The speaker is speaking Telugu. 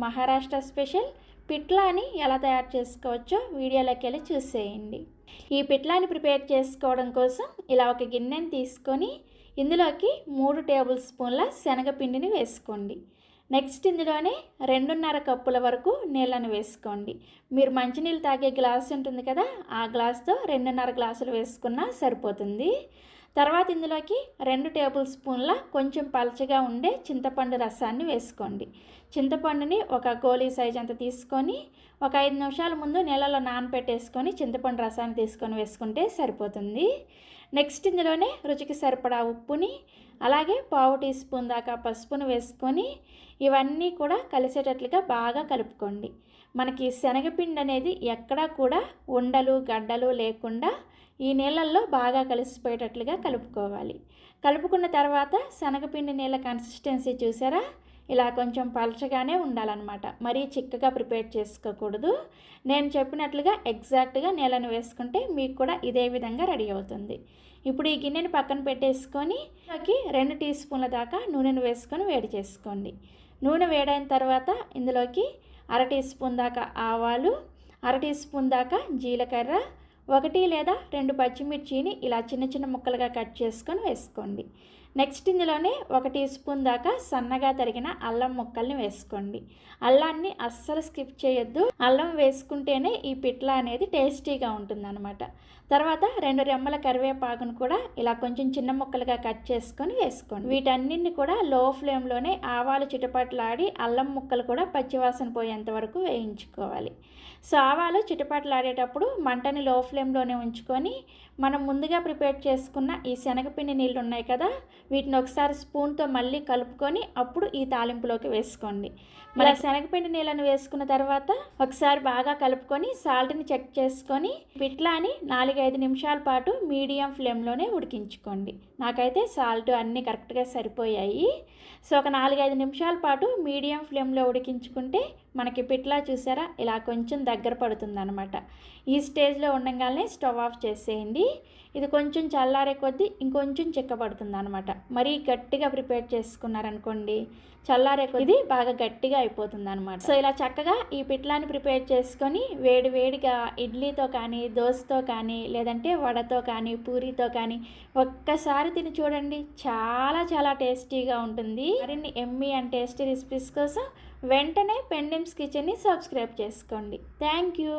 మహారాష్ట్ర స్పెషల్ పిట్లాని ఎలా తయారు చేసుకోవచ్చో వీడియోలోకి వెళ్ళి చూసేయండి. ఈ పిట్లాని ప్రిపేర్ చేసుకోవడం కోసం ఇలా ఒక గిన్నెని తీసుకొని ఇందులోకి 3 టేబుల్ స్పూన్ల శనగపిండిని వేసుకోండి. నెక్స్ట్ ఇందులోనే 2.5 కప్పుల వరకు నీళ్ళను వేసుకోండి. మీరు మంచినీళ్ళు తాగే గ్లాస్ ఉంటుంది కదా, ఆ గ్లాస్తో 2.5 గ్లాసులు వేసుకున్నా సరిపోతుంది. తర్వాత ఇందులోకి 2 టేబుల్ స్పూన్ల కొంచెం పలచగా ఉండే చింతపండు రసాన్ని వేసుకోండి. చింతపండుని ఒక గోలీ సైజ్ అంత తీసుకొని ఒక 5 నిమిషాల ముందు నీళ్ళలో నానబెట్టేసుకొని చింతపండు రసాన్ని తీసుకొని వేసుకుంటే సరిపోతుంది. నెక్స్ట్ ఇందులోనే రుచికి సరిపడా ఉప్పుని అలాగే 1/2 టీ స్పూన్ దాకా పసుపును వేసుకొని ఇవన్నీ కూడా కలిసేటట్లుగా బాగా కలుపుకోండి. మనకి శనగపిండి అనేది ఎక్కడా కూడా ఉండలు గడ్డలు లేకుండా ఈ నీళ్ళల్లో బాగా కలిసిపోయేటట్లుగా కలుపుకోవాలి. కలుపుకున్న తర్వాత శనగపిండి నీళ్ళ కన్సిస్టెన్సీ చూసారా, ఇలా కొంచెం పలచగానే ఉండాలన్నమాట. మరీ చిక్కగా ప్రిపేర్ చేసుకోకూడదు. నేను చెప్పినట్లుగా ఎగ్జాక్ట్గా నీళ్ళను వేసుకుంటే మీకు కూడా ఇదే విధంగా రెడీ అవుతుంది. ఇప్పుడు ఈ గిన్నెని పక్కన పెట్టేసుకొని 2 టీ స్పూన్ల దాకా నూనెను వేసుకొని వేడి చేసుకోండి. నూనె వేడైన తర్వాత ఇందులోకి 1/2 టీ స్పూన్ దాకా ఆవాలు, 1/2 టీ స్పూన్ దాకా జీలకర్ర, 1 లేదా 2 పచ్చిమిర్చిని ఇలా చిన్న చిన్న ముక్కలుగా కట్ చేసుకొని వేసుకోండి. నెక్స్ట్ ఇందులోనే 1 టీ స్పూన్ దాకా సన్నగా తరిగిన అల్లం ముక్కల్ని వేసుకోండి. అల్లాన్ని అస్సలు స్కిప్ చేయొద్దు. అల్లం వేసుకుంటేనే ఈ పిట్లా అనేది టేస్టీగా ఉంటుందన్నమాట. తర్వాత 2 రెమ్మల కరివేపాకును కూడా ఇలా కొంచెం చిన్న ముక్కలుగా కట్ చేసుకొని వేసుకోండి. వీటన్నిటిని కూడా లో ఫ్లేమ్లోనే ఆవాలు చిటపట్లాడి అల్లం ముక్కలు కూడా పచ్చివాసన పోయేంత వరకు వేయించుకోవాలి. సో ఆవాలు చిటపట్లాడేటప్పుడు మంటని లో ఫ్లేమ్లోనే ఉంచుకొని మనం ముందుగా ప్రిపేర్ చేసుకున్న ఈ శనగపిండి నీళ్ళు ఉన్నాయి కదా, వీటిని ఒకసారి స్పూన్తో మళ్ళీ కలుపుకొని అప్పుడు ఈ తాలింపులోకి వేసుకోండి. మళ్ళీ శనగపిండి నీళ్ళను వేసుకున్న తర్వాత ఒకసారి బాగా కలుపుకొని సాల్ట్ని చెక్ చేసుకొని పిట్లాని 4-5 నిమిషాల పాటు మీడియం ఫ్లేమ్లోనే ఉడికించుకోండి. నాకైతే సాల్ట్ అన్నీ కరెక్ట్గా సరిపోయాయి. సో ఒక 4-5 నిమిషాల పాటు మీడియం ఫ్లేమ్లో ఉడికించుకుంటే మనకి పిట్లా చూసారా ఇలా కొంచెం దగ్గర పడుతుందన్నమాట. ఈ స్టేజ్లో ఉండగానే స్టవ్ ఆఫ్ చేసేయండి. ఇది కొంచెం చల్లారే కొద్దీ ఇంకొంచెం చిక్కబడుతుంది అనమాట. మరీ గట్టిగా ప్రిపేర్ చేసుకున్నారనుకోండి, చల్లారే కొద్దీ బాగా గట్టిగా అయిపోతుంది అనమాట. సో ఇలా చక్కగా ఈ పిట్లాని ప్రిపేర్ చేసుకొని వేడివేడిగా ఇడ్లీతో కానీ, దోశతో కానీ, లేదంటే వడతో కానీ, పూరీతో కానీ ఒక్కసారి తిని చూడండి. చాలా చాలా టేస్టీగా ఉంటుంది. మరిన్ని ఎమ్మీ అండ్ టేస్టీ రెసిపీస్ కోసం వెంటనే పెండెమ్స్ కిచెన్ని సబ్స్క్రైబ్ చేసుకోండి. Thank you.